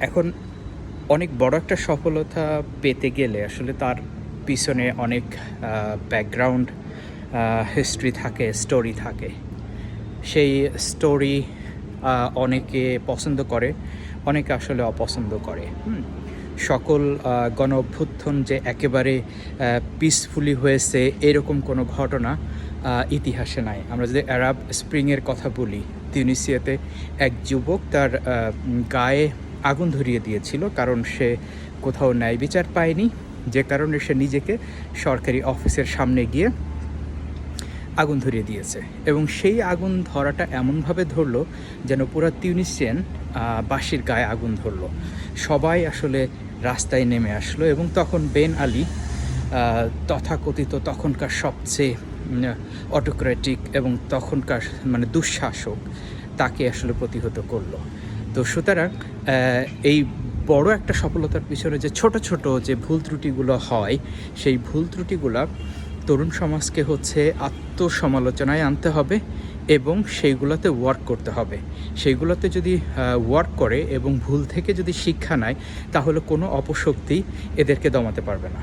এখন অনেক বড় একটা সফলতা পেতে গেলে আসলে তার পিছনে অনেক ব্যাকগ্রাউন্ড হিস্ট্রি থাকে, স্টোরি থাকে। সেই স্টোরি অনেকে পছন্দ করে, অনেকে আসলে অপছন্দ করে। সকল গণ অভ্যুত্থান যে একেবারে পিসফুলি হয়েছে এরকম কোনো ঘটনা ইতিহাসে নাই। আমরা যদি আরব স্প্রিংয়ের কথা বলি, তিউনিসিয়াতে এক যুবক তার গায়ে আগুন ধরিয়ে দিয়েছিল, কারণ সে কোথাও ন্যায় বিচার পায়নি, যে কারণে সে নিজেকে সরকারি অফিসের সামনে গিয়ে আগুন ধরিয়ে দিয়েছে। এবং সেই আগুন ধরাটা এমনভাবে ধরলো যেন পুরো তিউনিসিয়ান বাসীর গায়ে আগুন ধরলো। সবাই আসলে রাস্তায় নেমে আসলো এবং তখন বেন আলী তথাকথিত তখনকার সবচেয়ে অটোক্রেটিক এবং তখনকার মানে দুঃশাসক, তাকে আসলে প্রতিহত করলো। তো সুতরাং এই বড় একটা সফলতার পিছনে যে ছোট ছোট যে ভুল ত্রুটিগুলো হয়, সেই ভুল ত্রুটিগুলো তরুণ সমাজকে আত্মসমালোচনায় আনতে হবে এবং সেইগুলোতে ওয়ার্ক করতে হবে। সেইগুলোতে যদি ওয়ার্ক করে এবং ভুল থেকে যদি শিক্ষা নেয়, তাহলে কোনো অপশক্তি এদেরকে দমাতে পারবে না।